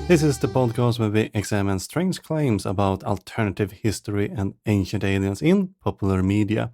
This is the podcast where we examine strange claims about alternative history and ancient aliens in popular media.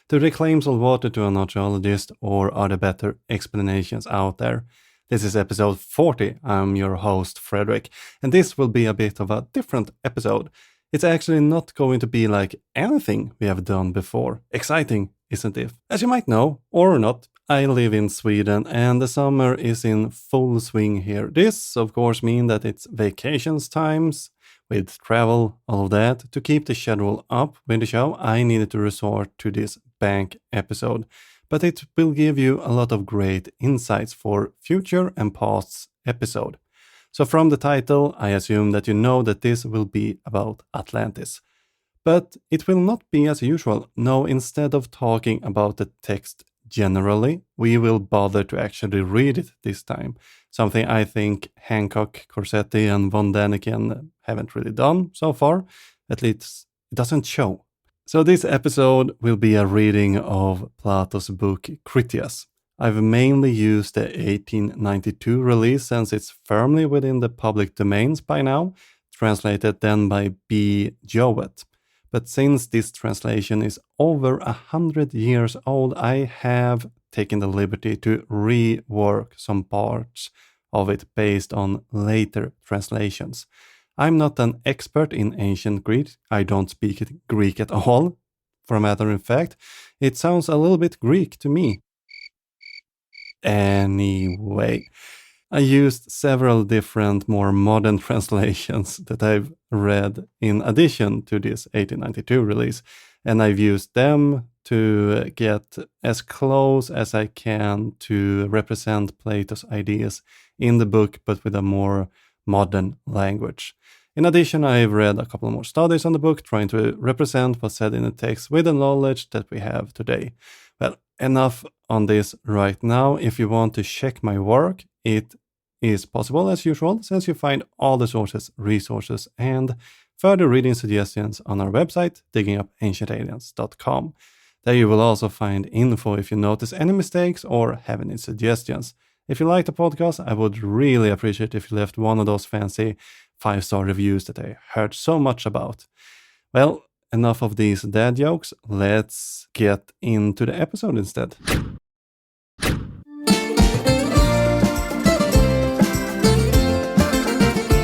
Do the claims hold water to an archaeologist, or are there better explanations out there? This is episode 40. I'm your host, Fredrik, and this will be a bit of a different episode. It's actually not going to be like anything we have done before. Exciting, isn't it? As you might know, or not, I live in Sweden and the summer is in full swing here. This, of course, means that it's vacations times with travel, all of that. To keep the schedule up with the show, I needed to resort to this bank episode. But it will give you a lot of great insights for future and past episode. So from the title, I assume that you know that this will be about Atlantis. But it will not be as usual. No, instead of talking about the text generally, we will bother to actually read it this time. Something I think Hancock, Corsetti and von Däniken haven't really done so far. At least it doesn't show. So this episode will be a reading of Plato's book Critias. I've mainly used the 1892 release since it's firmly within the public domains by now, translated then by B. Jowett. But since this translation is over 100 years old, I have taken the liberty to rework some parts of it based on later translations. I'm not an expert in ancient Greek. I don't speak Greek at all. For a matter of fact, it sounds a little bit Greek to me. Anyway, I used several different more modern translations that I've read in addition to this 1892 release, and I've used them to get as close as I can to represent Plato's ideas in the book, but with a more modern language. In addition, I've read a couple more studies on the book, trying to represent what's said in the text with the knowledge that we have today. Well, enough on this right now. If you want to check my work, it is possible as usual, since you find all the sources, resources, and further reading suggestions on our website, diggingupancientaliens.com. There you will also find info if you notice any mistakes or have any suggestions. If you like the podcast, I would really appreciate if you left one of those fancy 5-star reviews that I heard so much about. Well, enough of these dad jokes. Let's get into the episode instead.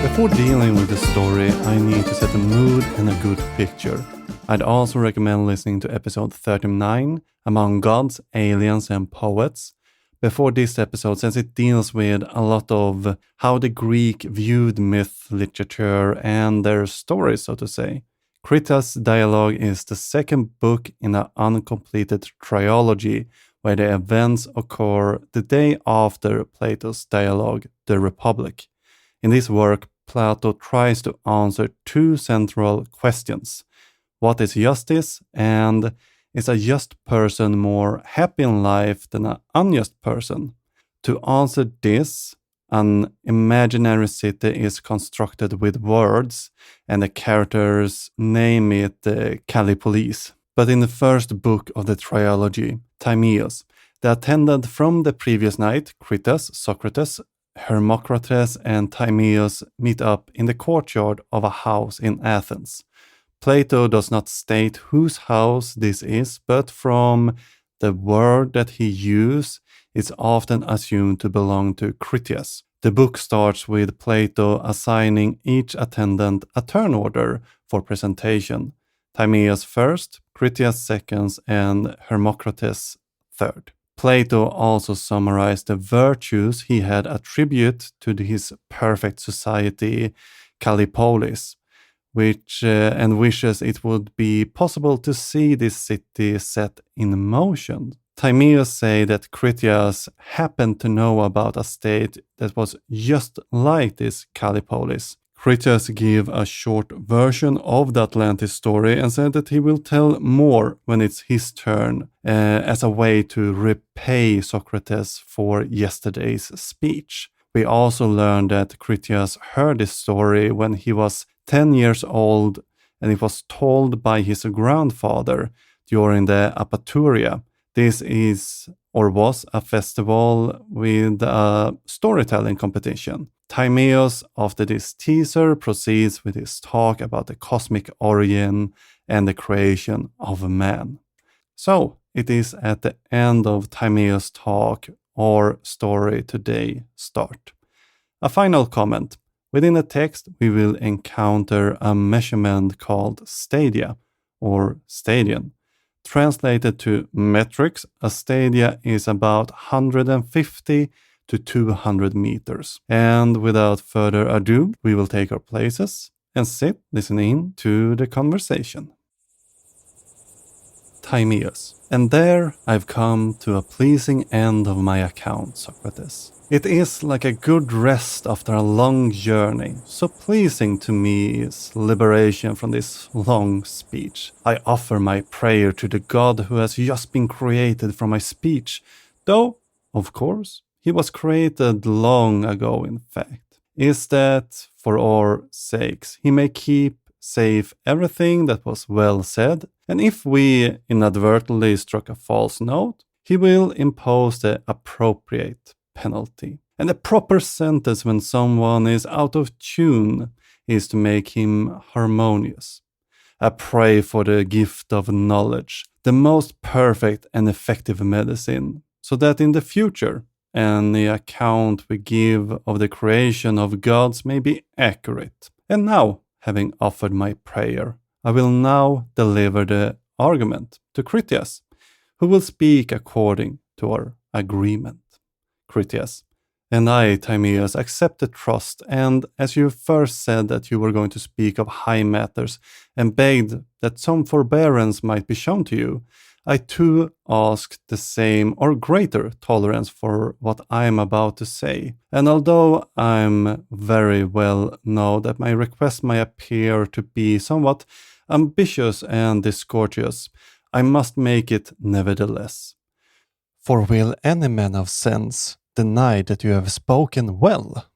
Before dealing with the story, I need to set a mood and a good picture. I'd also recommend listening to episode 39, Among Gods, Aliens and Poets, before this episode, since it deals with a lot of how the Greek viewed myth, literature, and their stories, so to say. Critias' dialogue is the second book in an uncompleted trilogy, where the events occur the day after Plato's dialogue, The Republic. In this work, Plato tries to answer two central questions. What is justice, and is a just person more happy in life than an unjust person? To answer this, an imaginary city is constructed with words, and the characters name it Callipolis. But in the first book of the trilogy, Timaeus, the attendant from the previous night, Critias, Socrates, Hermocrates and Timaeus meet up in the courtyard of a house in Athens. Plato does not state whose house this is, but from the word that he uses, it's often assumed to belong to Critias. The book starts with Plato assigning each attendant a turn order for presentation. Timaeus first, Critias second, and Hermocrates third. Plato also summarized the virtues he had attributed to his perfect society, Callipolis, which and wishes it would be possible to see this city set in motion. Timaeus say that Critias happened to know about a state that was just like this Callipolis. Critias gave a short version of the Atlantis story and said that he will tell more when it's his turn, as a way to repay Socrates for yesterday's speech. We also learned that Critias heard this story when he was 10 years old, and it was told by his grandfather during the Apaturia. This is or was a festival with a storytelling competition. Timaeus, after this teaser, proceeds with his talk about the cosmic origin and the creation of man. So, it is at the end of Timaeus' talk our story today start. A final comment. Within the text, we will encounter a measurement called stadia, or stadion. Translated to metrics, a stadia is about 150 to 200 meters. And without further ado, we will take our places and sit listening to the conversation. Timaeus. And there I've come to a pleasing end of my account, Socrates. It is like a good rest after a long journey. So pleasing to me is liberation from this long speech. I offer my prayer to the God who has just been created from my speech, though, of course, he was created long ago, in fact. Is that, for our sakes, he may keep safe everything that was well said, and if we inadvertently struck a false note, he will impose the appropriate penalty. And the proper sentence when someone is out of tune is to make him harmonious. I pray for the gift of knowledge, the most perfect and effective medicine, so that in the future, any account we give of the creation of gods may be accurate. And now, having offered my prayer, I will now deliver the argument to Critias, who will speak according to our agreement. Critias. And I, Timaeus, accept the trust, and as you first said that you were going to speak of high matters and begged that some forbearance might be shown to you, I too ask the same or greater tolerance for what I am about to say. And although I'm very well know that my request may appear to be somewhat ambitious and discourteous, I must make it nevertheless. For will any man of sense deny that you have spoken well?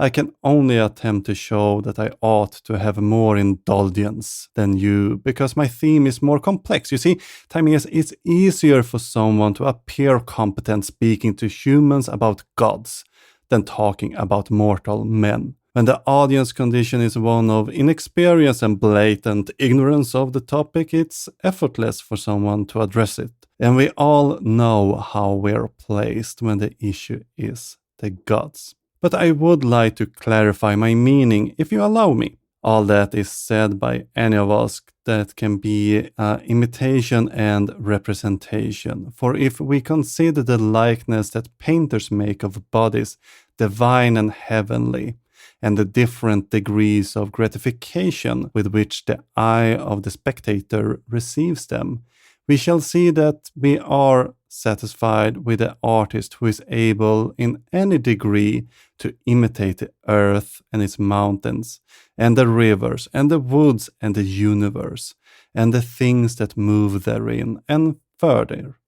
I can only attempt to show that I ought to have more indulgence than you, because my theme is more complex. You see, Timaeus, it's easier for someone to appear competent speaking to humans about gods than talking about mortal men. When the audience condition is one of inexperience and blatant ignorance of the topic, it's effortless for someone to address it. And we all know how we're placed when the issue is the gods. But I would like to clarify my meaning, if you allow me. All that is said by any of us that can be imitation and representation. For if we consider the likeness that painters make of bodies, divine and heavenly, and the different degrees of gratification with which the eye of the spectator receives them, we shall see that we are satisfied with the artist who is able in any degree to imitate the earth and its mountains, and the rivers, and the woods, and the universe, and the things that move therein, and further,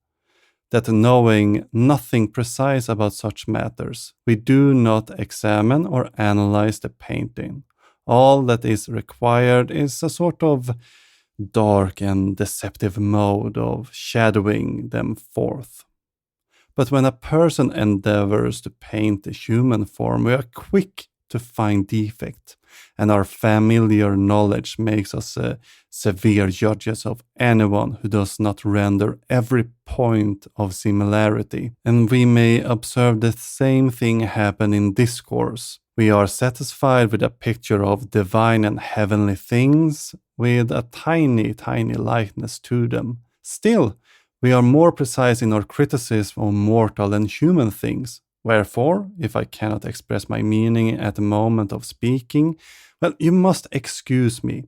that knowing nothing precise about such matters, we do not examine or analyze the painting. All that is required is a sort of dark and deceptive mode of shadowing them forth. But when a person endeavors to paint the human form, we are quick to find defect, and our familiar knowledge makes us severe judges of anyone who does not render every point of similarity. And we may observe the same thing happen in discourse. We are satisfied with a picture of divine and heavenly things with a tiny, tiny likeness to them. Still, we are more precise in our criticism of mortal and human things. Wherefore, if I cannot express my meaning at the moment of speaking, well, you must excuse me,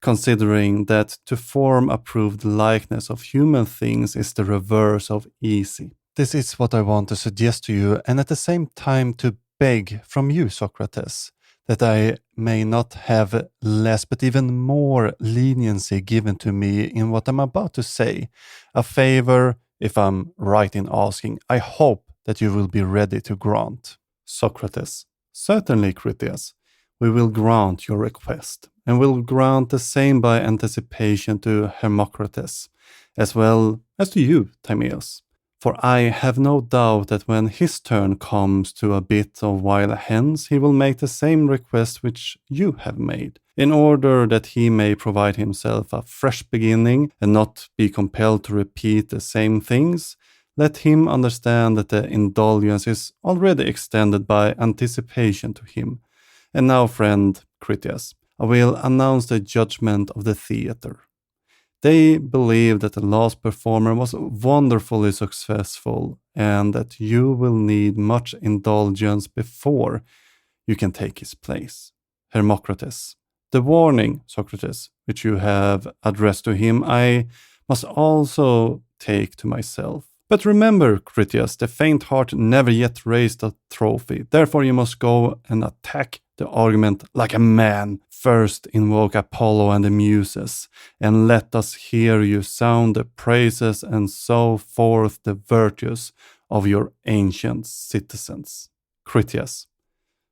considering that to form a proved likeness of human things is the reverse of easy. This is what I want to suggest to you, and at the same time to beg from you, Socrates, that I may not have less but even more leniency given to me in what I'm about to say. A favor, if I'm right in asking, I hope that you will be ready to grant. Socrates. Certainly, Critias. We will grant your request, and will grant the same by anticipation to Hermocrates, as well as to you, Timaeus. For I have no doubt that when his turn comes to a bit of while hence, he will make the same request which you have made, in order that he may provide himself a fresh beginning and not be compelled to repeat the same things. Let him understand that the indulgence is already extended by anticipation to him. And now, friend Critias, I will announce the judgment of the theatre. They believe that the last performer was wonderfully successful and that you will need much indulgence before you can take his place. Hermocrates. The warning, Socrates, which you have addressed to him, I must also take to myself. But remember, Critias, the faint heart never yet raised a trophy. Therefore you must go and attack the argument like a man. First invoke Apollo and the Muses, and let us hear you sound the praises and so forth the virtues of your ancient citizens. Critias.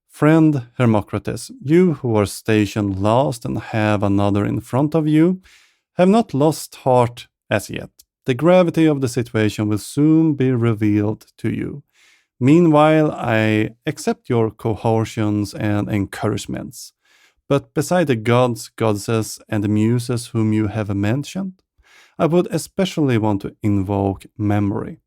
Friend Hermocrates, you who are stationed last and have another in front of you, have not lost heart as yet. The gravity of the situation will soon be revealed to you. Meanwhile, I accept your coercions and encouragements. But beside the gods, goddesses, and the muses whom you have mentioned, I would especially want to invoke memory.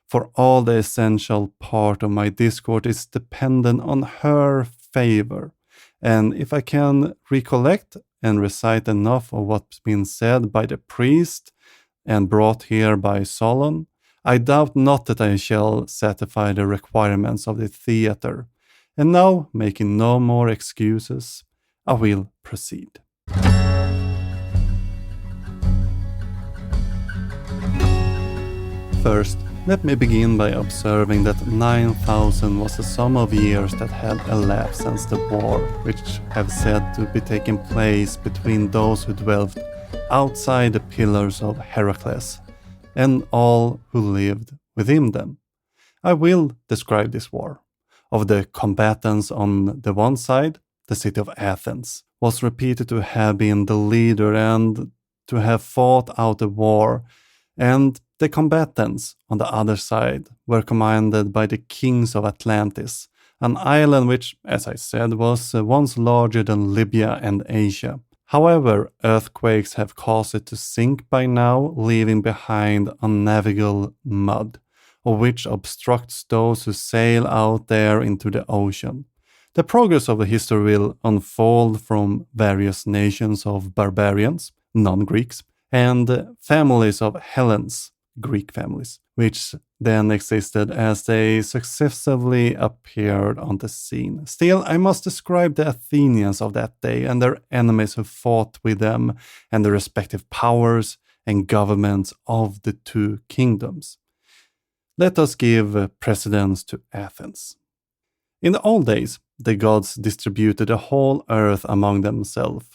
For all the essential part of my discourse is dependent on her favor. And if I can recollect and recite enough of what's been said by the priest, and brought here by Solon, I doubt not that I shall satisfy the requirements of the theatre. And now, making no more excuses, I will proceed. First, let me begin by observing that 9,000 was the sum of years that had elapsed since the war, which have said to be taking place between those who dwelt outside the pillars of Heracles and all who lived within them. I will describe this war. Of the combatants on the one side, the city of Athens was reputed to have been the leader and to have fought out the war, and the combatants on the other side were commanded by the kings of Atlantis, an island which, as I said, was once larger than Libya and Asia. However, earthquakes have caused it to sink by now, leaving behind unnavigable mud, of which obstructs those who sail out there into the ocean. The progress of the history will unfold from various nations of barbarians, non-Greeks, and families of Hellenes, Greek families, which then existed as they successively appeared on the scene. Still, I must describe the Athenians of that day and their enemies who fought with them and the respective powers and governments of the two kingdoms. Let us give precedence to Athens. In the old days, the gods distributed the whole earth among themselves.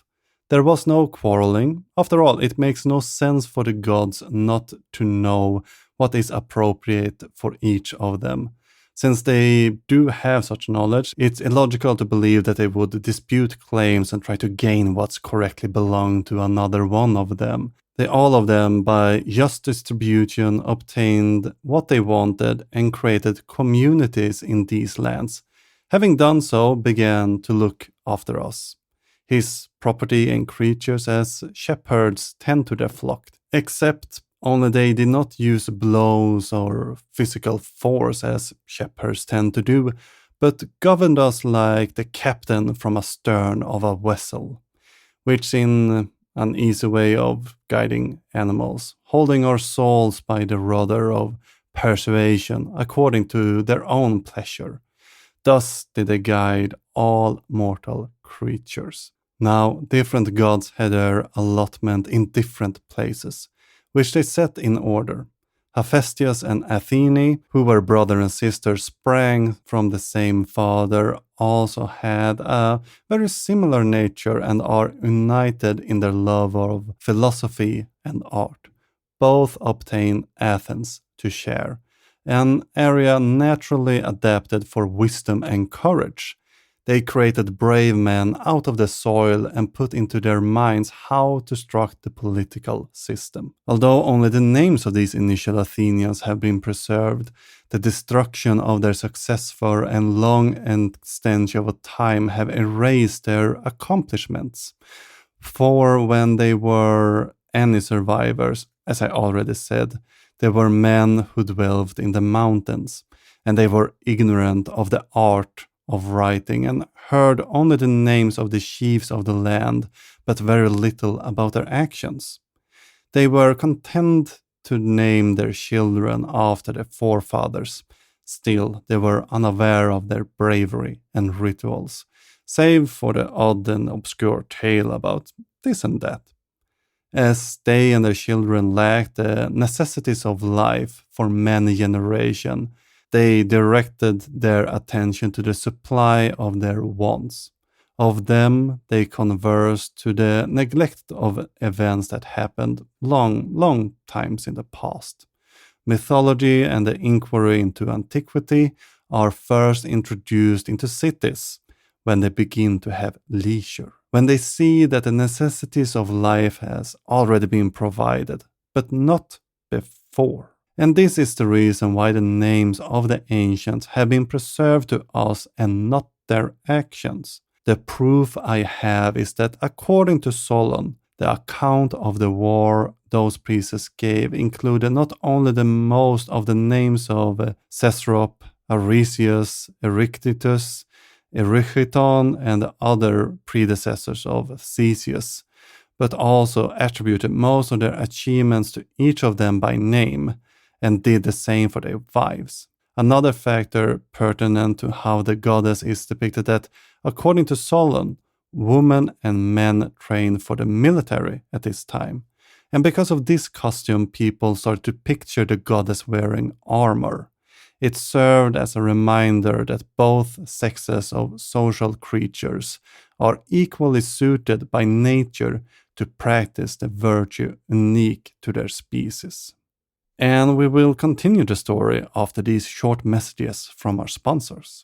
There was no quarreling. After all, it makes no sense for the gods not to know what is appropriate for each of them. Since they do have such knowledge, it's illogical to believe that they would dispute claims and try to gain what's correctly belonged to another one of them. They all of them, by just distribution, obtained what they wanted and created communities in these lands. Having done so, began to look after us, his property and creatures, as shepherds tend to their flock, except only they did not use blows or physical force as shepherds tend to do, but governed us like the captain from a stern of a vessel, which in an easy way of guiding animals, holding our souls by the rudder of persuasion according to their own pleasure. Thus did they guide all mortal creatures. Now, different gods had their allotment in different places, which they set in order. Hephaestus and Athene, who were brother and sister, sprang from the same father, also had a very similar nature and are united in their love of philosophy and art. Both obtain Athens to share, an area naturally adapted for wisdom and courage. They created brave men out of the soil and put into their minds how to structure the political system. Although only the names of these initial Athenians have been preserved, the destruction of their successor and long extension of time have erased their accomplishments. For when they were any survivors, as I already said, they were men who dwelled in the mountains, and they were ignorant of the art of writing and heard only the names of the chiefs of the land, but very little about their actions. They were content to name their children after their forefathers. Still, they were unaware of their bravery and rituals, save for the odd and obscure tale about this and that. As they and their children lacked the necessities of life for many generations, they directed their attention to the supply of their wants. Of them, they conversed to the neglect of events that happened long times in the past. Mythology and the inquiry into antiquity are first introduced into cities when they begin to have leisure, when they see that the necessities of life has already been provided, but not before. And this is the reason why the names of the ancients have been preserved to us and not their actions. The proof I have is that according to Solon, the account of the war those priests gave included not only the most of the names of Cesarop, Aresius, Erictitus, Erichiton, and the other predecessors of Theseus, but also attributed most of their achievements to each of them by name, and did the same for their wives. Another factor pertinent to how the goddess is depicted that, according to Solon, women and men trained for the military at this time. And because of this costume, people started to picture the goddess wearing armor. It served as a reminder that both sexes of social creatures are equally suited by nature to practice the virtue unique to their species. And we will continue the story after these short messages from our sponsors.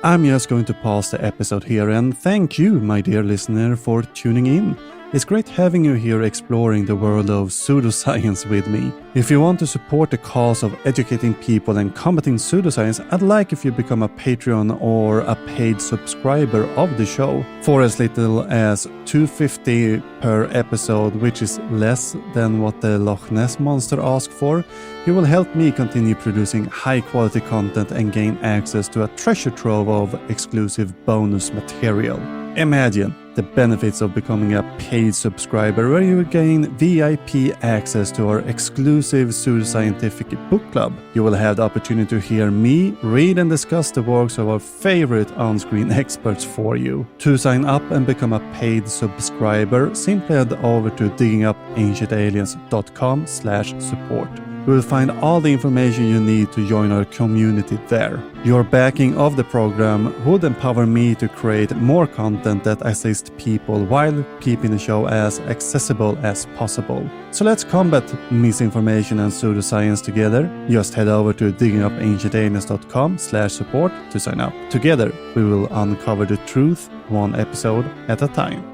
I'm just going to pause the episode here and thank you, my dear listener, for tuning in. It's great having you here exploring the world of pseudoscience with me. If you want to support the cause of educating people and combating pseudoscience, I'd like if you become a Patreon or a paid subscriber of the show for as little as $2.50 per episode, which is less than what the Loch Ness Monster asked for. You will help me continue producing high-quality content and gain access to a treasure trove of exclusive bonus material. Imagine the benefits of becoming a paid subscriber, where you will gain VIP access to our exclusive pseudo-scientific book club. You will have the opportunity to hear me read and discuss the works of our favorite on-screen experts for you. To sign up and become a paid subscriber, simply head over to diggingupancientaliens.com/support. You will find all the information you need to join our community there. Your backing of the program would empower me to create more content that assists people while keeping the show as accessible as possible. So let's combat misinformation and pseudoscience together. Just head over to diggingupancientaliens.com/support to sign up. Together, we will uncover the truth one episode at a time.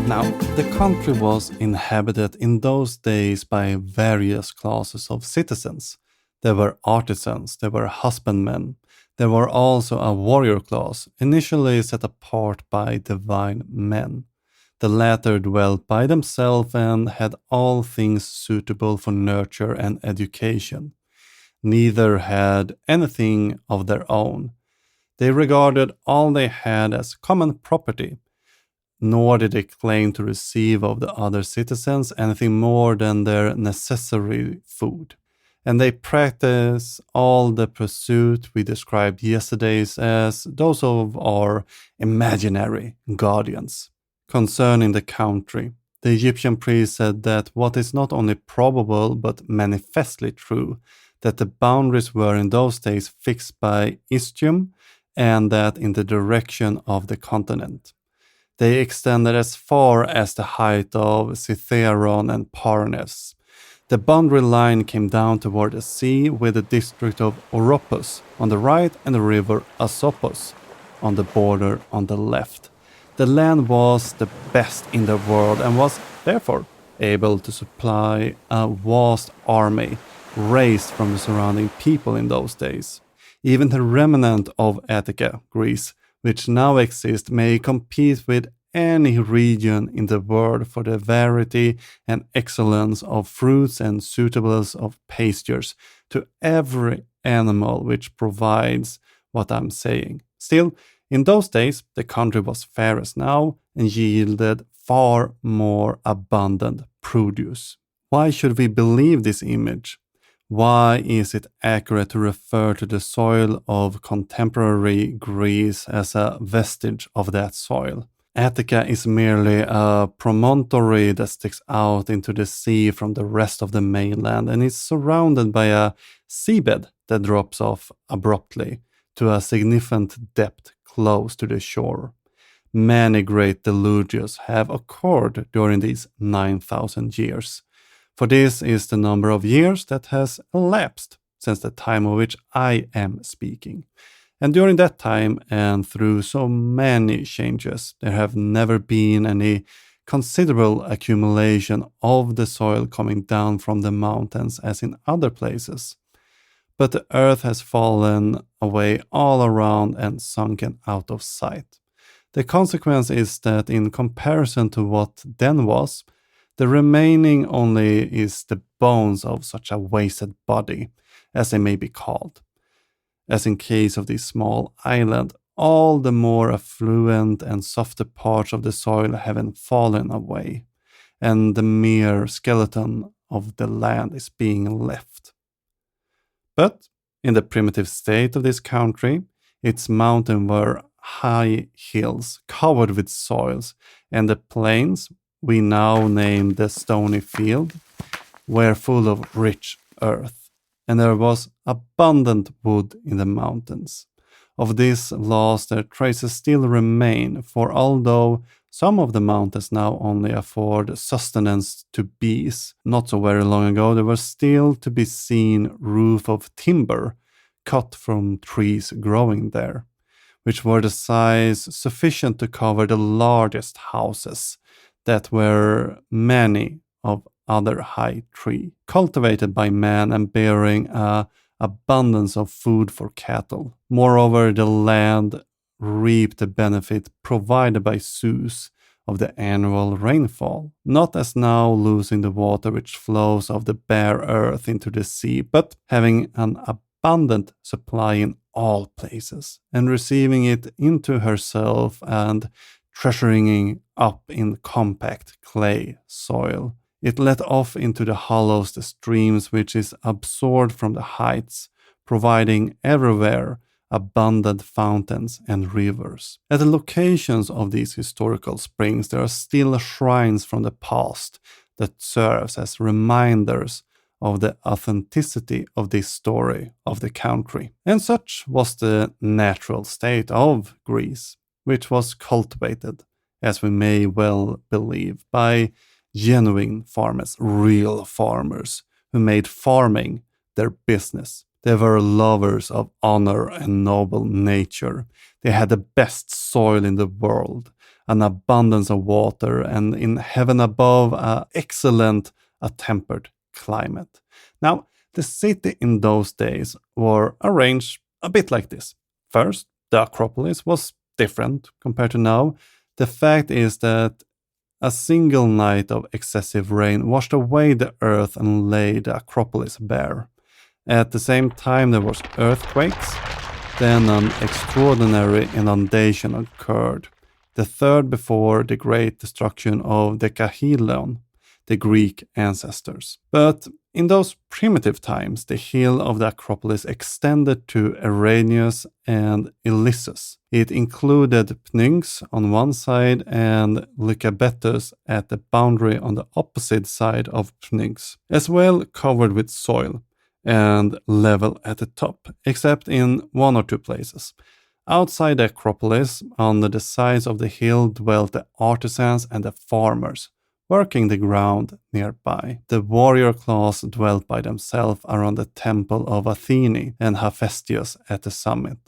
Now, the country was inhabited in those days by various classes of citizens. There were artisans, there were husbandmen, there were also a warrior class, initially set apart by divine men. The latter dwelt by themselves and had all things suitable for nurture and education. Neither had anything of their own. They regarded all they had as common property, nor did they claim to receive of the other citizens anything more than their necessary food. and they practice all the pursuit we described yesterday as those of our imaginary guardians. Concerning the country, the Egyptian priest said that what is not only probable but manifestly true, that the boundaries were in those days fixed by ischium, and that in the direction of the continent. They extended as far as the height of Cithaeron and Parnes. The boundary line came down toward the sea, with the district of Oropus on the right and the river Asopus on the border on the left. The land was the best in the world and was therefore able to supply a vast army raised from the surrounding people in those days. Even the remnant of Attica, Greece, which now exists, may compete with any region in the world for the variety and excellence of fruits and suitableness of pastures to every animal which provides what I'm saying. Still, in those days, the country was fair as now and yielded far more abundant produce. Why should we believe this image? Why is it accurate to refer to the soil of contemporary Greece as a vestige of that soil? Attica is merely a promontory that sticks out into the sea from the rest of the mainland and is surrounded by a seabed that drops off abruptly to a significant depth close to the shore. Many great deluges have occurred during these 9,000 years. For this is the number of years that has elapsed since the time of which I am speaking. And during that time, and through so many changes, there have never been any considerable accumulation of the soil coming down from the mountains as in other places. But the earth has fallen away all around and sunken out of sight. The consequence is that in comparison to what then was, the remaining only is the bones of such a wasted body, as they may be called. As in case of this small island, all the more affluent and softer parts of the soil have fallen away, and the mere skeleton of the land is being left. But in the primitive state of this country, its mountains were high hills covered with soils, and the plains we now name the stony field, were full of rich earth, and there was abundant wood in the mountains. Of this last their traces still remain, for although some of the mountains now only afford sustenance to bees, not so very long ago there was still to be seen roof of timber cut from trees growing there, which were the size sufficient to cover the largest houses, that were many of other high tree, cultivated by man and bearing abundance of food for cattle. Moreover, the land reaped the benefit provided by Zeus of the annual rainfall, not as now losing the water which flows of the bare earth into the sea, but having an abundant supply in all places, and receiving it into herself and treasuring up in compact clay soil. It let off into the hollows the streams which is absorbed from the heights, providing everywhere abundant fountains and rivers. At the locations of these historical springs there are still shrines from the past that serves as reminders of the authenticity of this story of the country. And such was the natural state of Greece, which was cultivated, as we may well believe, by genuine farmers, real farmers, who made farming their business. They were lovers of honor and noble nature. They had the best soil in the world, an abundance of water, and in heaven above, an excellent, tempered climate. Now, the city in those days were arranged a bit like this. First, the Acropolis was different compared to now. The fact is that a single night of excessive rain washed away the earth and laid the Acropolis bare. At the same time there was earthquakes, then an extraordinary inundation occurred, the third before the great destruction of Decahylion. the Greek ancestors. But in those primitive times, the hill of the Acropolis extended to Eridanus and Ilissus. It included Pnyx on one side and Lycabettus at the boundary on the opposite side of Pnyx, as well covered with soil and level at the top, except in one or two places. Outside the Acropolis, on the sides of the hill, dwelt the artisans and the farmers, working the ground nearby. The warrior class dwelt by themselves around the temple of Athene and Hephaestus at the summit,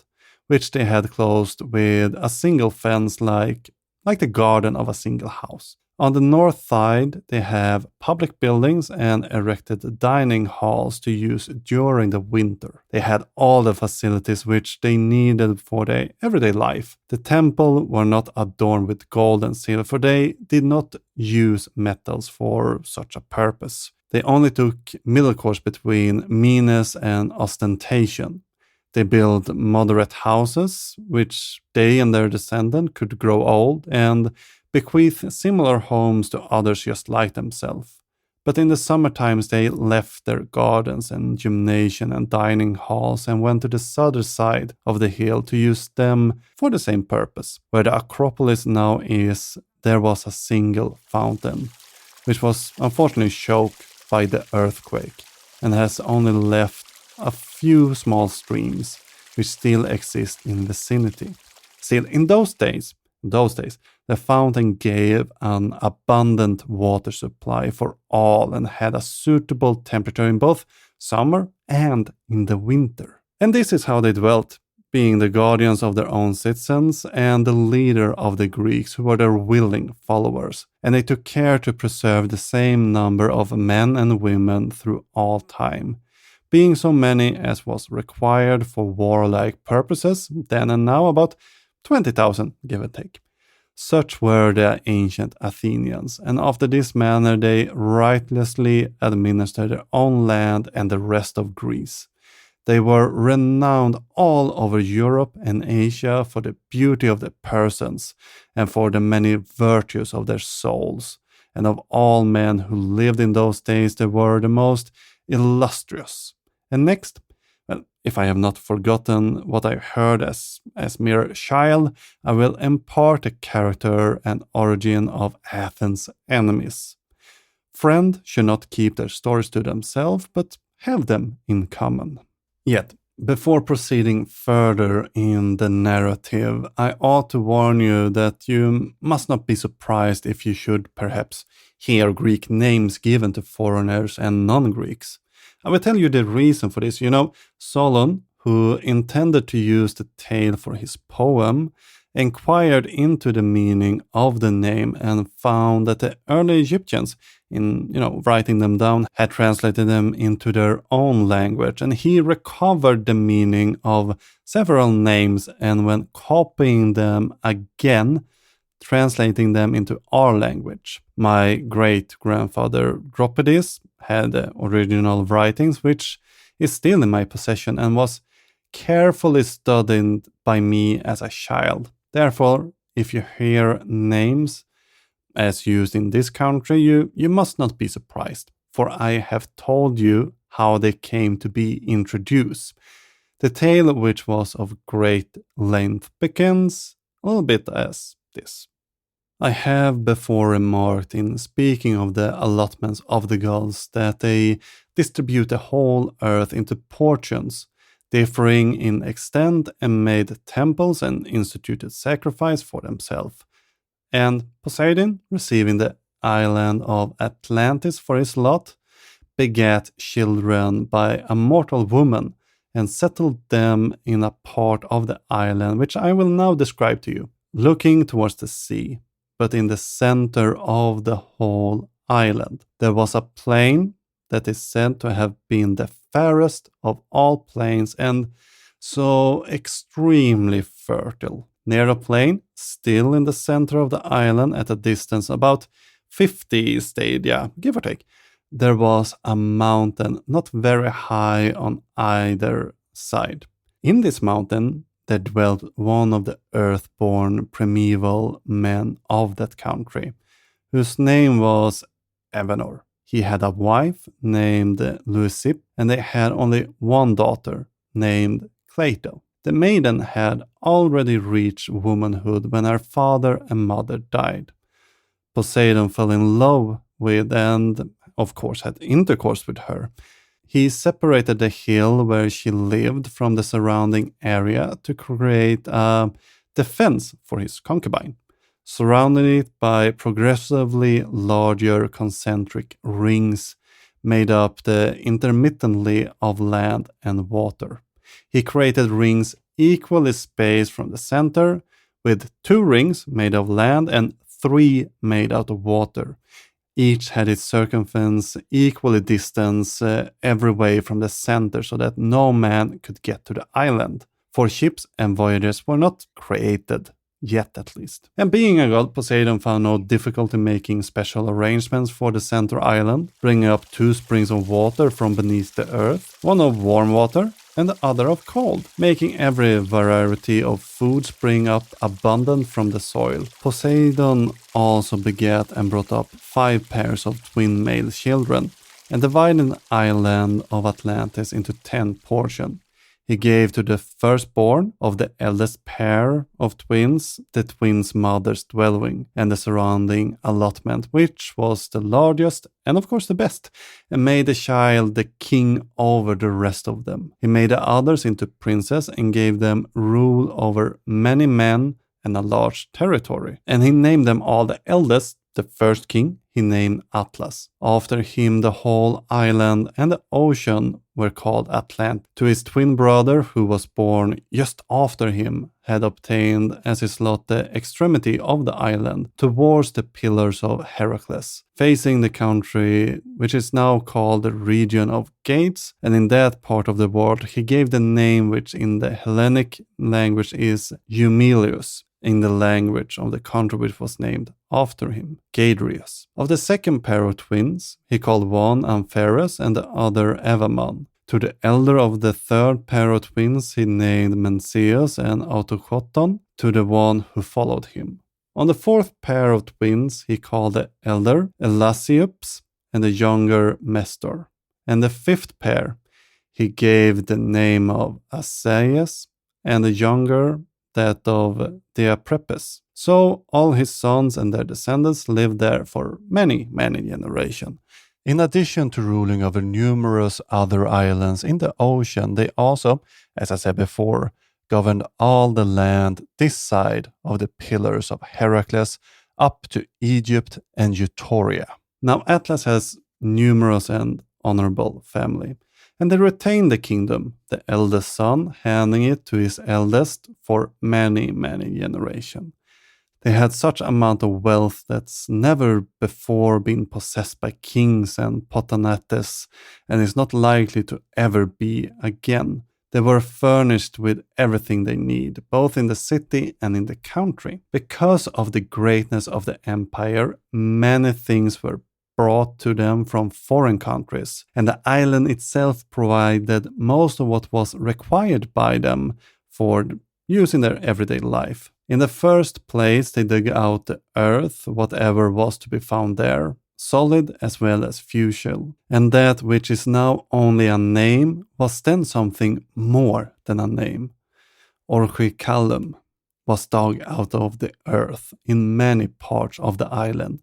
which they had closed with a single fence like the garden of a single house. On the north side, they have public buildings and erected dining halls to use during the winter. They had all the facilities which they needed for their everyday life. The temple were not adorned with gold and silver, for they did not use metals for such a purpose. They only took middle course between meanness and ostentation. They built moderate houses, which they and their descendants could grow old, and bequeath similar homes to others just like themselves. But in the summer times they left their gardens and gymnasium and dining halls and went to the southern side of the hill to use them for the same purpose. Where the Acropolis now is, there was a single fountain, which was unfortunately choked by the earthquake and has only left a few small streams which still exist in the vicinity. Still, in those days, the fountain gave an abundant water supply for all and had a suitable temperature in both summer and in the winter. And this is how they dwelt, being the guardians of their own citizens and the leader of the Greeks, who were their willing followers. And they took care to preserve the same number of men and women through all time, being so many as was required for warlike purposes, then and now about 20,000, give or take. Such were the ancient Athenians, and after this manner they righteously administered their own land and the rest of Greece. They were renowned all over Europe and Asia for the beauty of their persons and for the many virtues of their souls. And of all men who lived in those days, they were the most illustrious. And next, well, if I have not forgotten what I heard as mere child, I will impart the character and origin of Athens' enemies. Friends should not keep their stories to themselves, but have them in common. Yet, before proceeding further in the narrative, I ought to warn you that you must not be surprised if you should perhaps hear Greek names given to foreigners and non-Greeks. I will tell you the reason for this. Solon, who intended to use the tale for his poem, inquired into the meaning of the name and found that the early Egyptians, in writing them down, had translated them into their own language, and he recovered the meaning of several names, and when copying them again, translating them into our language. My great-grandfather Dropides had the original writings, which is still in my possession and was carefully studied by me as a child. Therefore, if you hear names as used in this country, you must not be surprised, for I have told you how they came to be introduced. The tale, which was of great length, begins a little bit as this. I have before remarked in speaking of the allotments of the gods that they distribute the whole earth into portions, differing in extent, and made temples and instituted sacrifice for themselves. And Poseidon, receiving the island of Atlantis for his lot, begat children by a mortal woman and settled them in a part of the island which I will now describe to you, looking towards the sea. But in the center of the whole island, there was a plain that is said to have been the fairest of all plains and so extremely fertile. Near the plain, still in the center of the island at a distance about 50 stadia, give or take, there was a mountain not very high on either side. In this mountain, there dwelt one of the earth-born primeval men of that country, whose name was Evenor. He had a wife named Luisip, and they had only one daughter named Plato. The maiden had already reached womanhood when her father and mother died. Poseidon fell in love with and, of course, had intercourse with her. He separated the hill where she lived from the surrounding area to create a defense for his concubine, surrounding it by progressively larger concentric rings made up intermittently of land and water. He created rings equally spaced from the center, with 2 rings made of land and 3 made out of water. Each had its circumference equally distanced every way from the center so that no man could get to the island. For ships and voyages were not created, yet at least. And being a god, Poseidon found no difficulty making special arrangements for the center island, bringing up 2 springs of water from beneath the earth, one of warm water and the other of cold, making every variety of food spring up abundant from the soil. Poseidon also begat and brought up 5 pairs of twin male children, and divided the island of Atlantis into 10 portions. He gave to the firstborn of the eldest pair of twins the twins' mother's dwelling and the surrounding allotment, which was the largest and of course the best, and made the child the king over the rest of them. He made the others into princes and gave them rule over many men and a large territory. And he named them all the eldest. The first king he named Atlas. After him the whole island and the ocean were called Atlantis. To his twin brother, who was born just after him, had obtained as his lot the extremity of the island towards the Pillars of Heracles, facing the country which is now called the region of Gates, and in that part of the world he gave the name which in the Hellenic language is Eumelius, in the language of the country which was named after him, Gadrius. Of the second pair of twins, he called one Ampheres and the other Evamon. To the elder of the third pair of twins he named Menceus and Autochoton, to the one who followed him. On the fourth pair of twins he called the elder Elasiops and the younger Mestor. And the fifth pair he gave the name of Asaias and the younger that of Diaprepes. So all his sons and their descendants lived there for many, many generations. In addition to ruling over numerous other islands in the ocean, they also, as I said before, governed all the land this side of the Pillars of Heracles up to Egypt and Eutoria. Now Atlas has numerous and honorable family, and they retained the kingdom, the eldest son handing it to his eldest for many, many generations. They had such amount of wealth that's never before been possessed by kings and potentates, and is not likely to ever be again. They were furnished with everything they need, both in the city and in the country. Because of the greatness of the empire, many things were brought to them from foreign countries, and the island itself provided most of what was required by them for use in their everyday life. In the first place, they dug out the earth, whatever was to be found there, solid as well as fusel, and that which is now only a name was then something more than a name. Orchicalum was dug out of the earth in many parts of the island,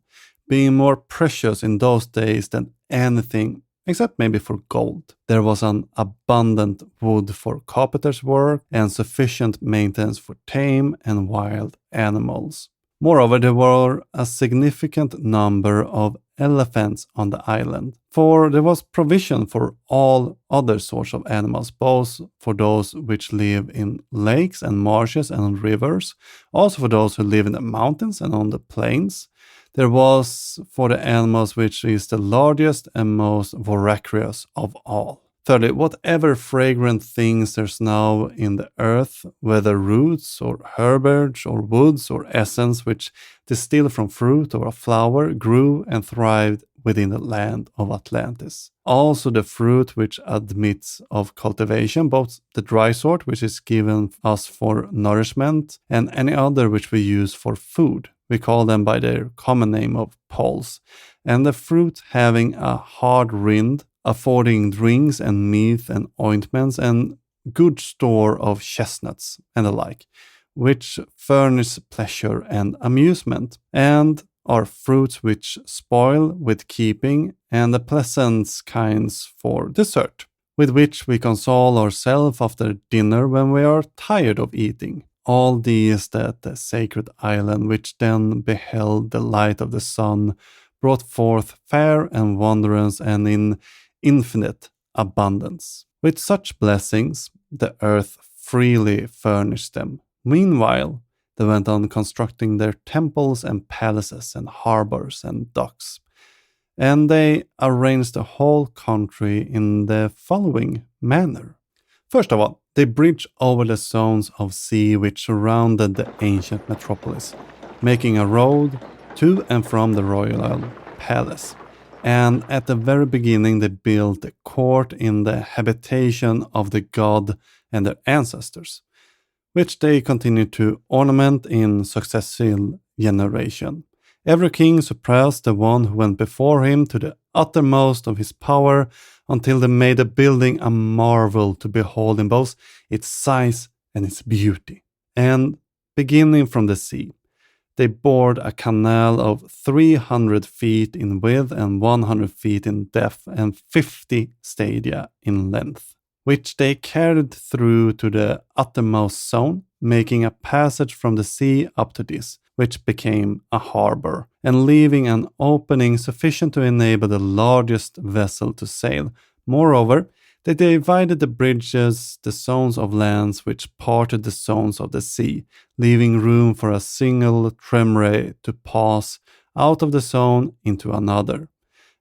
being more precious in those days than anything except maybe for gold. There was an abundant wood for carpenter's work and sufficient maintenance for tame and wild animals. Moreover, there were a significant number of elephants on the island, for there was provision for all other sorts of animals, both for those which live in lakes and marshes and on rivers, also for those who live in the mountains and on the plains. There was for the animals which is the largest and most voracious of all. Thirdly, whatever fragrant things there's now in the earth, whether roots or herbage or woods or essence which distill from fruit or a flower, grew and thrived within the land of Atlantis. Also the fruit which admits of cultivation, both the dry sort which is given us for nourishment and any other which we use for food, We call them by their common name of poles, and the fruit having a hard rind, affording drinks and meat and ointments and good store of chestnuts and the like, which furnish pleasure and amusement, and are fruits which spoil with keeping, and the pleasant kinds for dessert, with which we console ourselves after dinner when we are tired of eating. All these that the sacred island, which then beheld the light of the sun, brought forth fair and wondrous and in infinite abundance. With such blessings, the earth freely furnished them. Meanwhile, they went on constructing their temples and palaces and harbors and docks. And they arranged the whole country in the following manner. First of all, they bridged over the zones of sea which surrounded the ancient metropolis, making a road to and from the royal palace. And at the very beginning, they built a court in the habitation of the god and their ancestors, which they continued to ornament in successive generation. Every king surpassed the one who went before him to the uttermost of his power, until they made the building a marvel to behold in both its size and its beauty. And beginning from the sea, they bored a canal of 300 feet in width and 100 feet in depth and 50 stadia in length, which they carried through to the uttermost zone, making a passage from the sea up to this, which became a harbor, and leaving an opening sufficient to enable the largest vessel to sail. Moreover, they divided the bridges, the zones of lands which parted the zones of the sea, leaving room for a single tramway to pass out of the zone into another.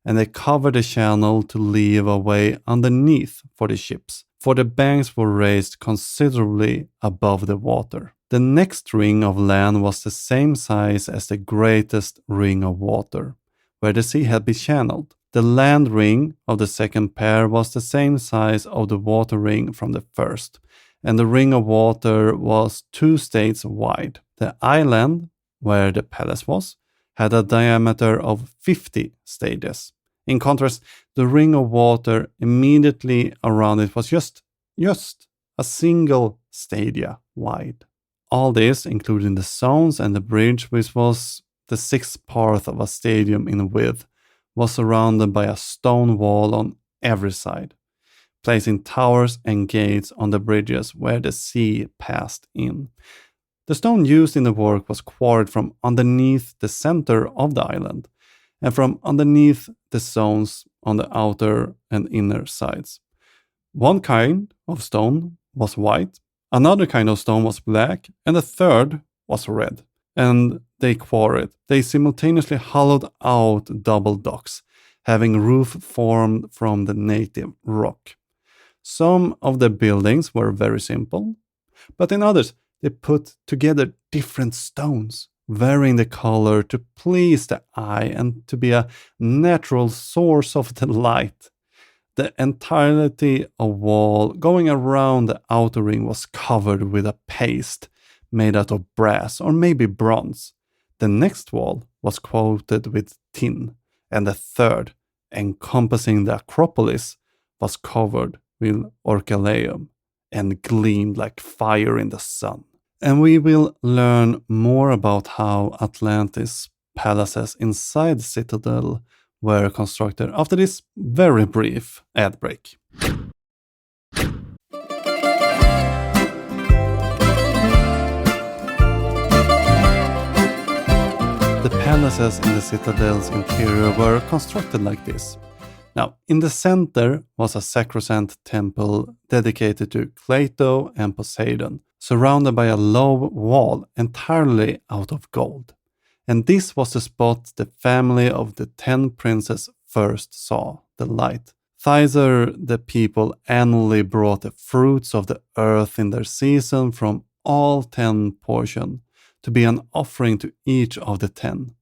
And they covered the channel to leave a way underneath for the ships, for the banks were raised considerably above the water. The next ring of land was the same size as the greatest ring of water, where the sea had been channeled. The land ring of the second pair was the same size of the water ring from the first, and the ring of water was 2 states wide. The island, where the palace was, had a diameter of 50 stadia. In contrast, the ring of water immediately around it was just a single stadia wide. All this, including the zones and the bridge, which was the 6th part of a stadium in width, was surrounded by a stone wall on every side, placing towers and gates on the bridges where the sea passed in. The stone used in the work was quarried from underneath the center of the island, and from underneath the zones on the outer and inner sides. One kind of stone was white, another kind of stone was black, and the third was red. And they simultaneously hollowed out double docks, having roof formed from the native rock. Some of the buildings were very simple, but in others they put together different stones, varying the color to please the eye and to be a natural source of the light. The entirety of wall going around the outer ring was covered with a paste made out of brass or maybe bronze. The next wall was coated with tin, and the third, encompassing the Acropolis, was covered with orchaleum and gleamed like fire in the sun. And we will learn more about how Atlantis' palaces inside the citadel were constructed after this very brief ad break. The palaces in the citadel's interior were constructed like this. Now, in the center was a sacrosanct temple dedicated to Plato and Poseidon, surrounded by a low wall entirely out of gold. And this was the spot the family of the 10 princes first saw the light. Thither the people annually brought the fruits of the earth in their season from all 10 portions, to be an offering to each of the 10.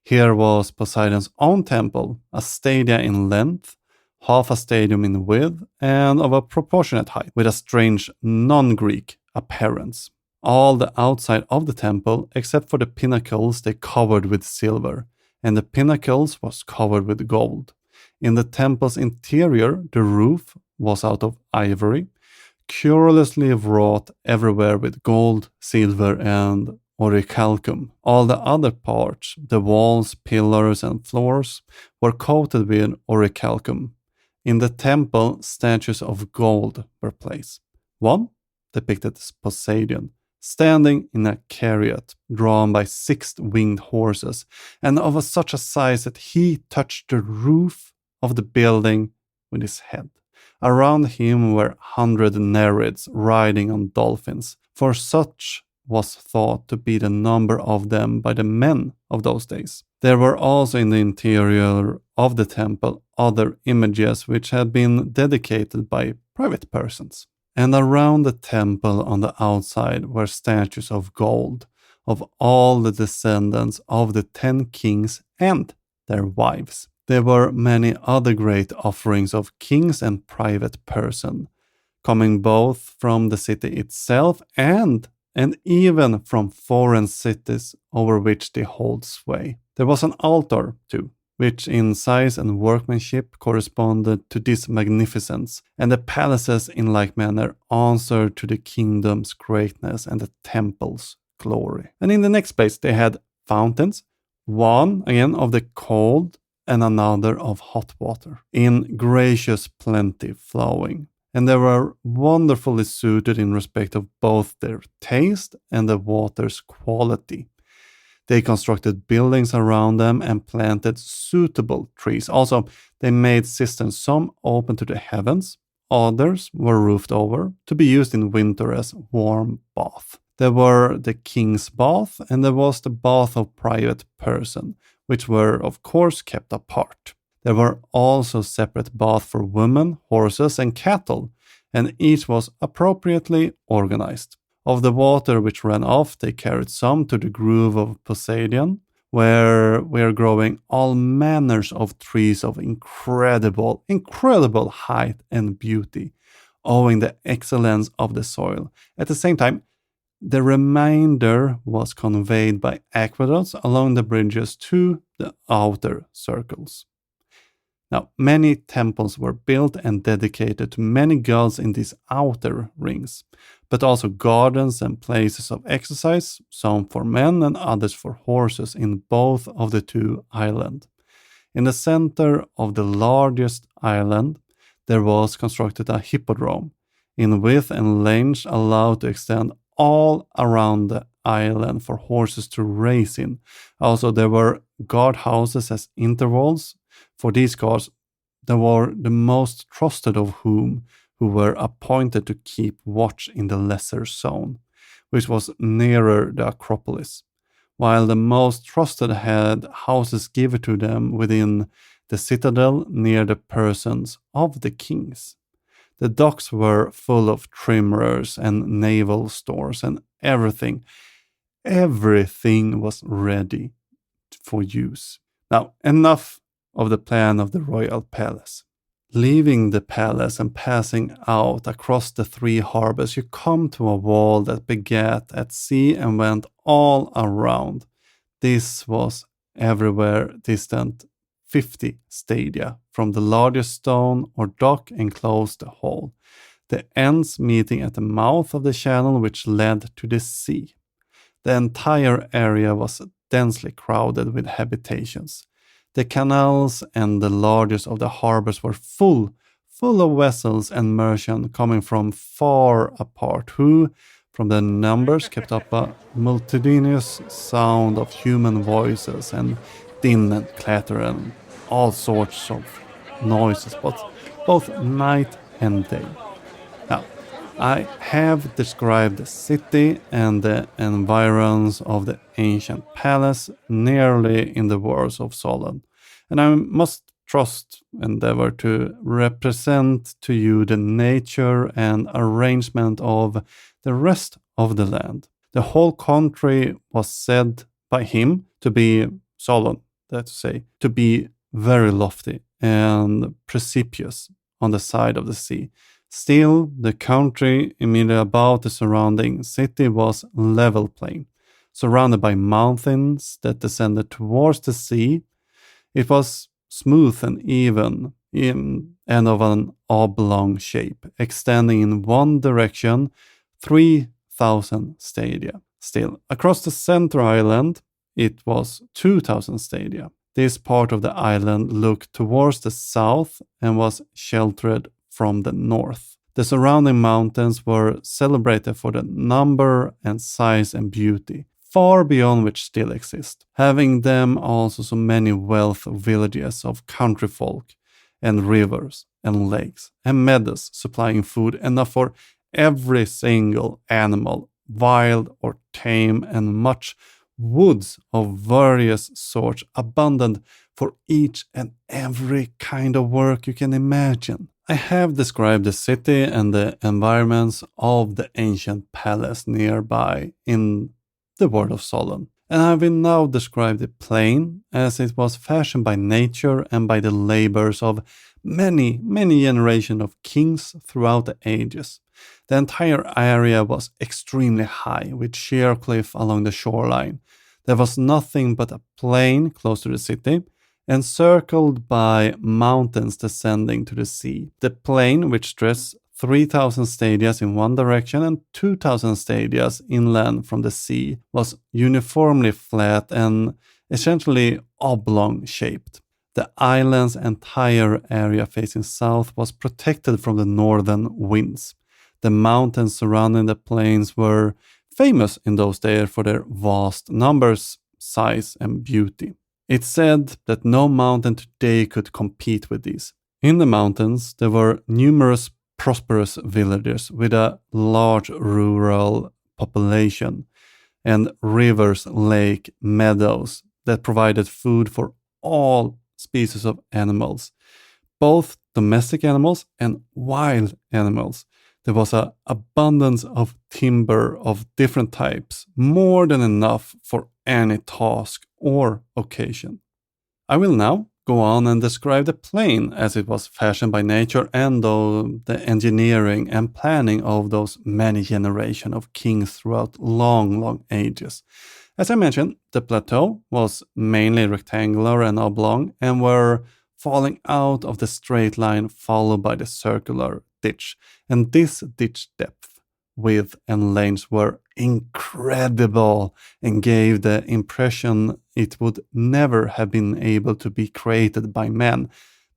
Here was Poseidon's own temple, a stadia in length, half a stadium in width, and of a proportionate height, with a strange non-Greek appearance. All the outside of the temple, except for the pinnacles, they covered with silver, and the pinnacles was covered with gold. In the temple's interior, the roof was out of ivory, curiously wrought everywhere with gold, silver, and orichalcum. All the other parts, the walls, pillars, and floors, were coated with orichalcum. In the temple, statues of gold were placed. One depicted as Poseidon, standing in a chariot drawn by 6 winged horses, and of such a size that he touched the roof of the building with his head. Around him were 100 Nereids riding on dolphins, for such was thought to be the number of them by the men of those days. There were also in the interior of the temple other images which had been dedicated by private persons. And around the temple on the outside were statues of gold of all the descendants of the 10 kings and their wives. There were many other great offerings of kings and private persons, coming both from the city itself and even from foreign cities over which they hold sway. There was an altar, too, which in size and workmanship corresponded to this magnificence, and the palaces in like manner answered to the kingdom's greatness and the temple's glory. And in the next place they had fountains, one again of the cold and another of hot water, in gracious plenty flowing. And they were wonderfully suited in respect of both their taste and the water's quality. They constructed buildings around them and planted suitable trees. Also, they made cisterns, some open to the heavens, others were roofed over, to be used in winter as warm bath. There were the king's bath, and there was the bath of private person, which were, of course, kept apart. There were also separate baths for women, horses, and cattle, and each was appropriately organized. Of the water which ran off, they carried some to the grove of Poseidon, where were growing all manners of trees of incredible height and beauty, owing the excellence of the soil. At the same time, the remainder was conveyed by aqueducts along the bridges to the outer circles. Now, many temples were built and dedicated to many gods in these outer rings, but also gardens and places of exercise, some for men and others for horses, in both of the 2 islands. In the center of the largest island, there was constructed a hippodrome, in width and length allowed to extend all around the island for horses to race in. Also, there were guardhouses as intervals. For these guards, there were the most trusted of whom who were appointed to keep watch in the lesser zone, which was nearer the Acropolis, while the most trusted had houses given to them within the citadel near the persons of the kings. The docks were full of trimmers and naval stores, and everything was ready for use. Now, enough of the plan of the royal palace. Leaving the palace and passing out across the 3 harbors, you come to a wall that began at sea and went all around. This was everywhere distant 50 stadia from the largest stone or dock enclosed the whole, the ends meeting at the mouth of the channel which led to the sea. The entire area was densely crowded with habitations. The canals and the largest of the harbors were full of vessels and merchants coming from far apart, who, from their numbers, kept up a multitudinous sound of human voices and din and clatter and all sorts of noises, but both night and day. Now, I have described the city and the environs of the ancient palace nearly in the words of Solon, and I must endeavor to represent to you the nature and arrangement of the rest of the land. The whole country was said by him to be, Solon, that to say, to be very lofty and precipitous on the side of the sea, Still, the country immediately about the surrounding city was level plain, surrounded by mountains that descended towards the sea. It was smooth and even and of an oblong shape, extending in one direction 3,000 stadia. Still, across the center island, it was 2,000 stadia. This part of the island looked towards the south and was sheltered from the north. The surrounding mountains were celebrated for the number and size and beauty, far beyond which still exist, having them also so many wealth villages of country folk, and rivers and lakes and meadows supplying food enough for every single animal, wild or tame, and much woods of various sorts abundant for each and every kind of work you can imagine. I have described the city and the environments of the ancient palace nearby in the Word of Solon, and I will now describe the plain as it was fashioned by nature and by the labors of many generations of kings throughout the ages. The entire area was extremely high, with sheer cliff along the shoreline. There was nothing but a plain close to the city, encircled by mountains descending to the sea. The plain, which stretched 3,000 stadias in one direction and 2,000 stadias inland from the sea, was uniformly flat and essentially oblong shaped. The island's entire area facing south was protected from the northern winds. The mountains surrounding the plains were famous in those days for their vast numbers, size, and beauty. It's said that no mountain today could compete with these. In the mountains, there were numerous prosperous villages with a large rural population and rivers, lakes, meadows that provided food for all species of animals, both domestic animals and wild animals. There was an abundance of timber of different types, more than enough for any task or occasion. I will now go on and describe the plain as it was fashioned by nature and the engineering and planning of those many generations of kings throughout long ages. As I mentioned, the plateau was mainly rectangular and oblong and were falling out of the straight line followed by the circular ditch. And this ditch depth, width, and length were incredible and gave the impression it would never have been able to be created by man.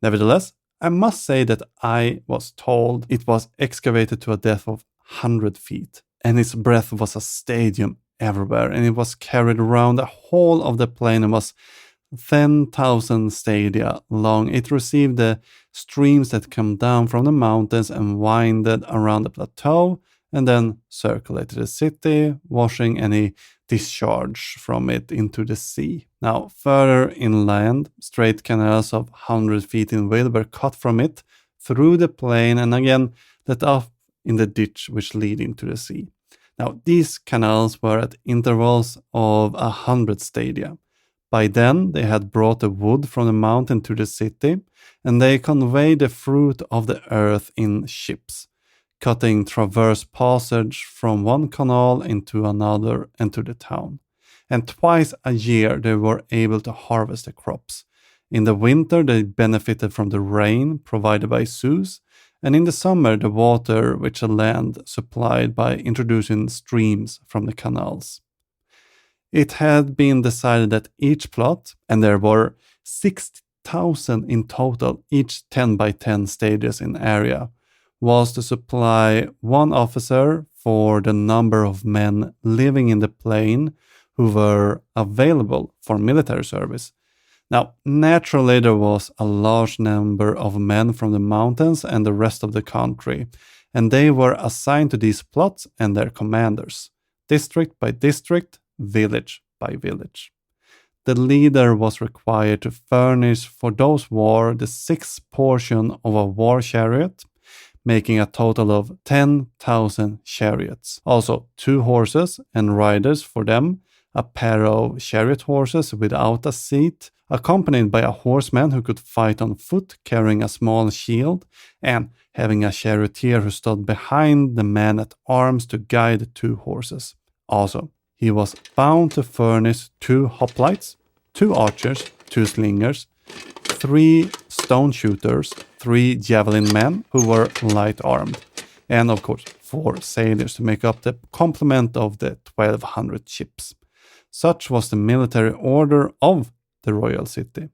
Nevertheless, I must say that I was told it was excavated to a depth of 100 feet, and its breadth was a stadium everywhere, and it was carried around the whole of the plain and was 10,000 stadia long. It received the streams that come down from the mountains and winded around the plateau and then circulated the city, washing any discharge from it into the sea. Now, further inland, straight canals of 100 feet in width were cut from it through the plain and again let off in the ditch which lead into the sea. Now, these canals were at intervals of 100 stadia. By then, they had brought the wood from the mountain to the city, and they conveyed the fruit of the earth in ships, cutting traverse passage from one canal into another and to the town. And twice a year they were able to harvest the crops. In the winter they benefited from the rain provided by Zeus, and in the summer the water which the land supplied by introducing streams from the canals. It had been decided that each plot, and there were 6,000 in total, each 10 by 10 stages in area, was to supply one officer for the number of men living in the plain who were available for military service. Now, naturally, there was a large number of men from the mountains and the rest of the country, and they were assigned to these plots and their commanders, district by district, village by village. The leader was required to furnish for those war the sixth portion of a war chariot, making a total of 10,000 chariots. Also, 2 horses and riders for them, a pair of chariot horses without a seat, accompanied by a horseman who could fight on foot carrying a small shield, and having a charioteer who stood behind the man at arms to guide the 2 horses. Also, he was bound to furnish 2 hoplites, 2 archers, 2 slingers, 3 stone shooters, 3 javelin men who were light armed, and of course 4 sailors to make up the complement of the 1,200 ships. Such was the military order of the royal city.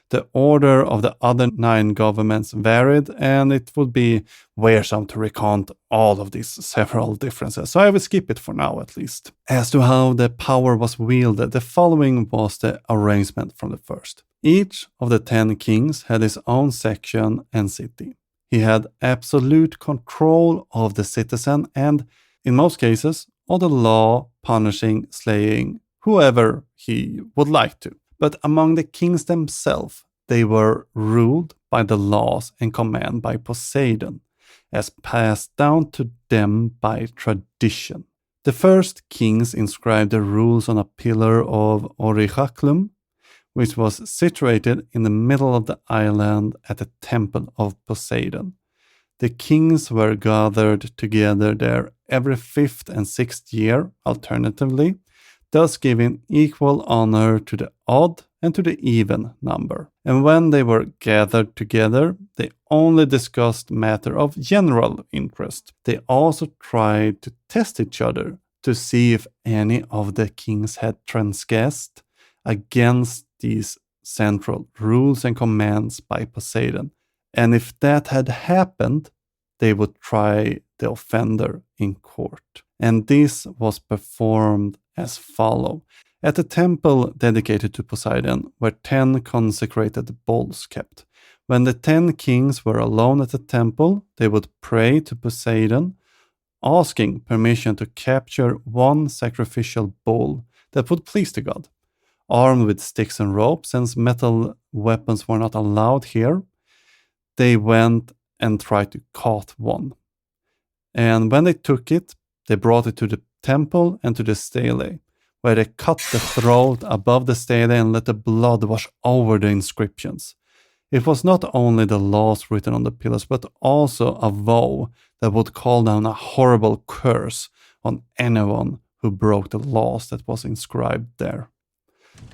The order of the other 9 governments varied, and it would be wearisome to recount all of these several differences, so I will skip it for now at least. As to how the power was wielded, the following was the arrangement from the first. Each of the 10 kings had his own section and city. He had absolute control of the citizen and, in most cases, of the law, punishing, slaying whoever he would like to. But among the kings themselves, they were ruled by the laws and command by Poseidon, as passed down to them by tradition. The first kings inscribed the rules on a pillar of orichalcum, which was situated in the middle of the island at the temple of Poseidon. The kings were gathered together there every 5th and 6th year, alternatively, thus giving equal honor to the odd and to the even number. And when they were gathered together, they only discussed matter of general interest. They also tried to test each other to see if any of the kings had transgressed against these central rules and commands by Poseidon. And if that had happened, they would try the offender in court. And this was performed as follows. At the temple dedicated to Poseidon were 10 consecrated bulls kept. When the 10 kings were alone at the temple, they would pray to Poseidon, asking permission to capture 1 sacrificial bull that would please the god. Armed with sticks and ropes, since metal weapons were not allowed here, they went and tried to caught one. And when they took it, they brought it to the temple and to the stele, where they cut the throat above the stele and let the blood wash over the inscriptions. It was not only the laws written on the pillars, but also a vow that would call down a horrible curse on anyone who broke the laws that was inscribed there.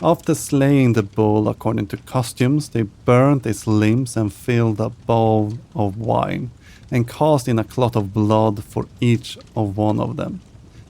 After slaying the bull according to customs, they burnt its limbs and filled a bowl of wine, and cast in a clot of blood for each of one of them.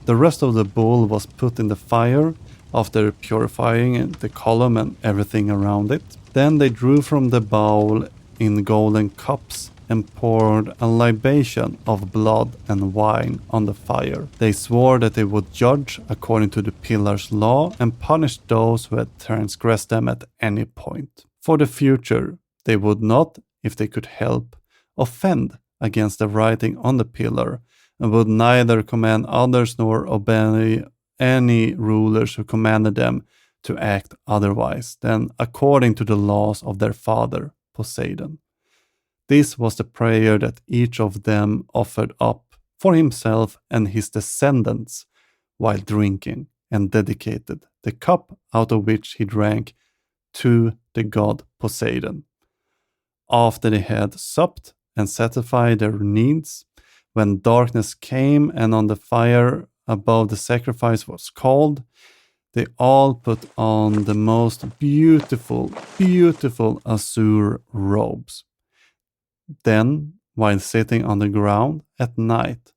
The rest of the bull was put in the fire after purifying the column and everything around it. Then they drew from the bowl in golden cups and poured a libation of blood and wine on the fire. They swore that they would judge according to the pillar's law and punish those who had transgressed them at any point. For the future, they would not, if they could help, offend against the writing on the pillar, and would neither command others nor obey any rulers who commanded them to act otherwise than according to the laws of their father, Poseidon. This was the prayer that each of them offered up for himself and his descendants while drinking, and dedicated the cup out of which he drank to the god Poseidon. After they had supped and satisfied their needs, when darkness came and on the fire above the sacrifice was cold, they all put on the most beautiful azure robes. Then, while sitting on the ground at night,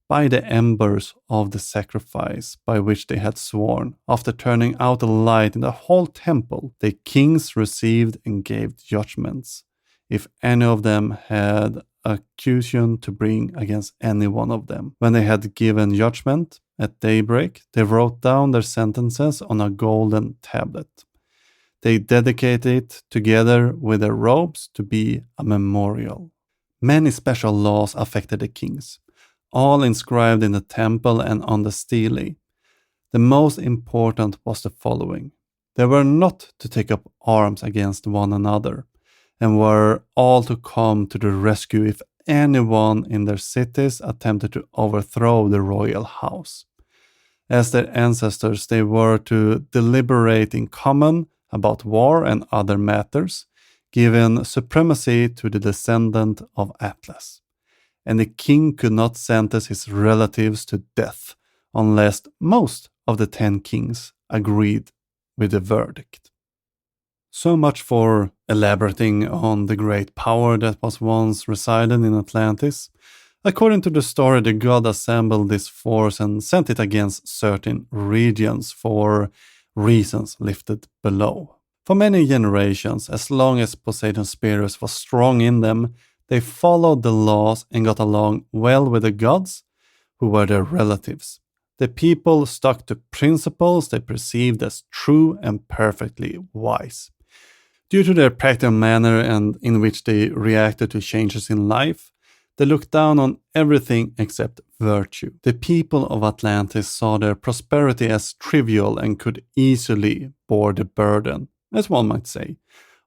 by the embers of the sacrifice by which they had sworn, after turning out the light in the whole temple, the kings received and gave judgments, if any of them had accusation to bring against any one of them. When they had given judgment at daybreak, they wrote down their sentences on a golden tablet. They dedicated it together with their robes to be a memorial. Many special laws affected the kings, all inscribed in the temple and on the stele. The most important was the following. They were not to take up arms against one another, and were all to come to the rescue if anyone in their cities attempted to overthrow the royal house. As their ancestors, they were to deliberate in common about war and other matters, giving supremacy to the descendant of Atlas. And the king could not sentence his relatives to death unless most of the 10 kings agreed with the verdict. So much for elaborating on the great power that was once resided in Atlantis. According to the story, the god assembled this force and sent it against certain regions for reasons listed below. For many generations, as long as Poseidon's spirit was strong in them, they followed the laws and got along well with the gods, who were their relatives. The people stuck to principles they perceived as true and perfectly wise. Due to their practical manner and in which they reacted to changes in life, they looked down on everything except virtue. The people of Atlantis saw their prosperity as trivial and could easily bear the burden, as one might say,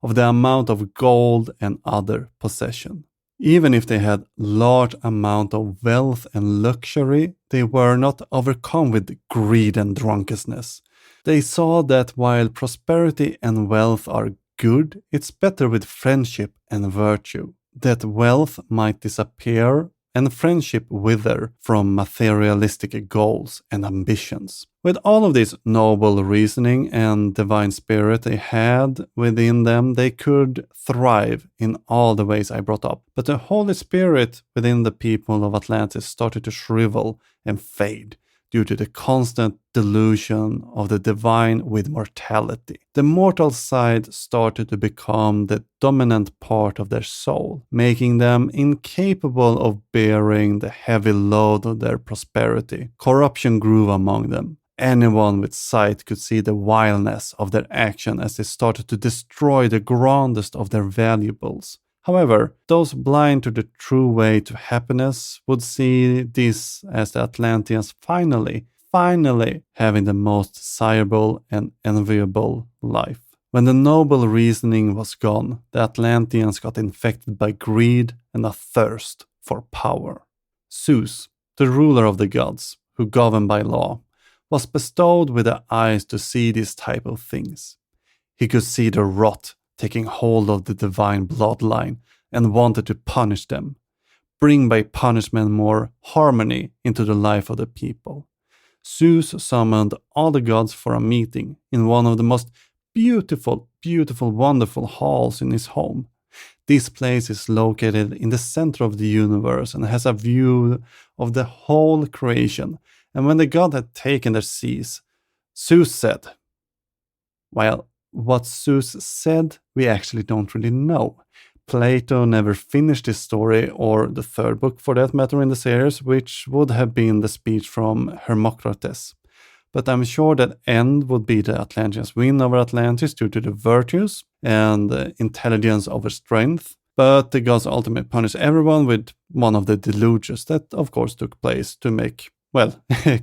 of the amount of gold and other possession. Even if they had large amount of wealth and luxury, they were not overcome with greed and drunkenness. They saw that while prosperity and wealth are good, it's better with friendship and virtue. That wealth might disappear and friendship wither from materialistic goals and ambitions. With all of this noble reasoning and divine spirit they had within them, they could thrive in all the ways I brought up. But the Holy Spirit within the people of Atlantis started to shrivel and fade due to the constant delusion of the divine with mortality. The mortal side started to become the dominant part of their soul, making them incapable of bearing the heavy load of their prosperity. Corruption grew among them. Anyone with sight could see the vileness of their action as they started to destroy the grandest of their valuables. However, those blind to the true way to happiness would see this as the Atlanteans finally having the most desirable and enviable life. When the noble reasoning was gone, the Atlanteans got infected by greed and a thirst for power. Zeus, the ruler of the gods, who governed by law, was bestowed with the eyes to see these type of things. He could see the rot taking hold of the divine bloodline and wanted to punish them, bring by punishment more harmony into the life of the people. Zeus summoned all the gods for a meeting in one of the most beautiful, wonderful halls in his home. This place is located in the center of the universe and has a view of the whole creation. And when the god had taken their seats, Zeus said, well, what Zeus said, we actually don't really know. Plato never finished his story, or the third book for that matter in the series, which would have been the speech from Hermocrates. But I'm sure that end would be the Atlanteans' win over Atlantis due to the virtues and intelligence over strength. But the gods ultimately punish everyone with one of the deluges that of course took place to make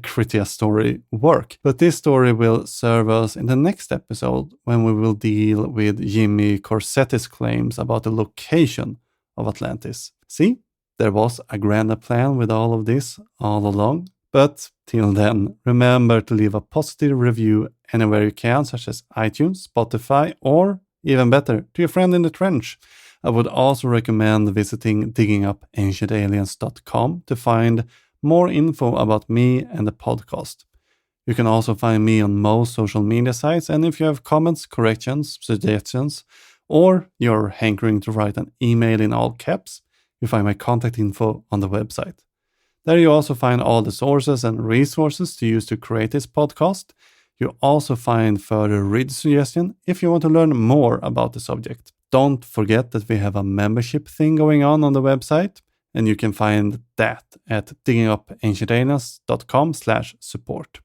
Critias' story work. But this story will serve us in the next episode when we will deal with Jimmy Corsetti's claims about the location of Atlantis. See, there was a grander plan with all of this all along. But till then, remember to leave a positive review anywhere you can, such as iTunes, Spotify, or even better, to your friend in the trench. I would also recommend visiting diggingupancientaliens.com to find more info about me and the podcast. You can also find me on most social media sites, and if you have comments, corrections, suggestions, or you're hankering to write an email in all caps, you find my contact info on the website. There you also find all the sources and resources to use to create this podcast. You also find further read suggestions if you want to learn more about the subject. Don't forget that we have a membership thing going on the website, and you can find that at diggingupancientaliens.com/support.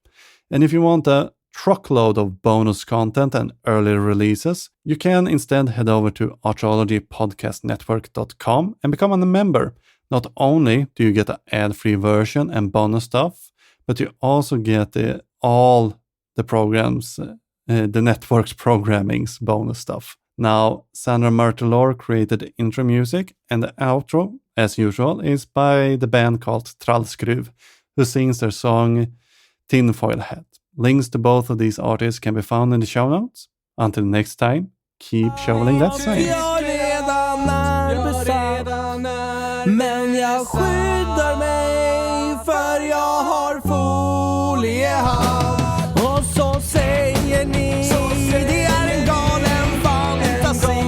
And if you want a truckload of bonus content and early releases, you can instead head over to archaeologypodcastnetwork.com and become a member. Not only do you get an ad-free version and bonus stuff, but you also get all the programs, the network's programming's bonus stuff. Now, Sandra Murtelor created the intro music, and the outro, as usual, is by the band called Trallskruv, who sings their song Tinfoil Hat. Links to both of these artists can be found in the show notes. Until next time, keep shoveling that science. Men jag skyddar mig för jag har foliehatt. Och så säger ni det är en galen fantasi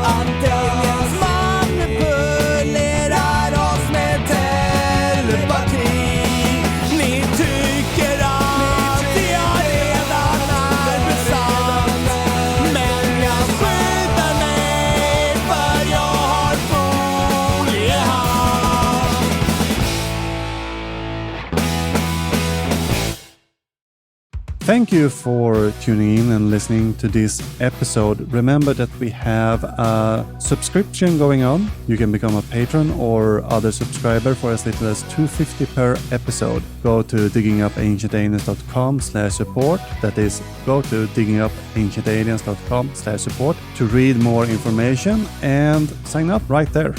att aliens manipulerar oss med telepati. Ni tycker att jag redan är besatt, men jag skyddar mig för jag har foliehatt. Thank you for tuning in and listening to this episode. Remember that we have a subscription going on. You can become a patron or other subscriber for as little as $2.50 per episode. Go to diggingupancientaliens.com/support. That is, go to diggingupancientaliens.com/support to read more information and sign up right there.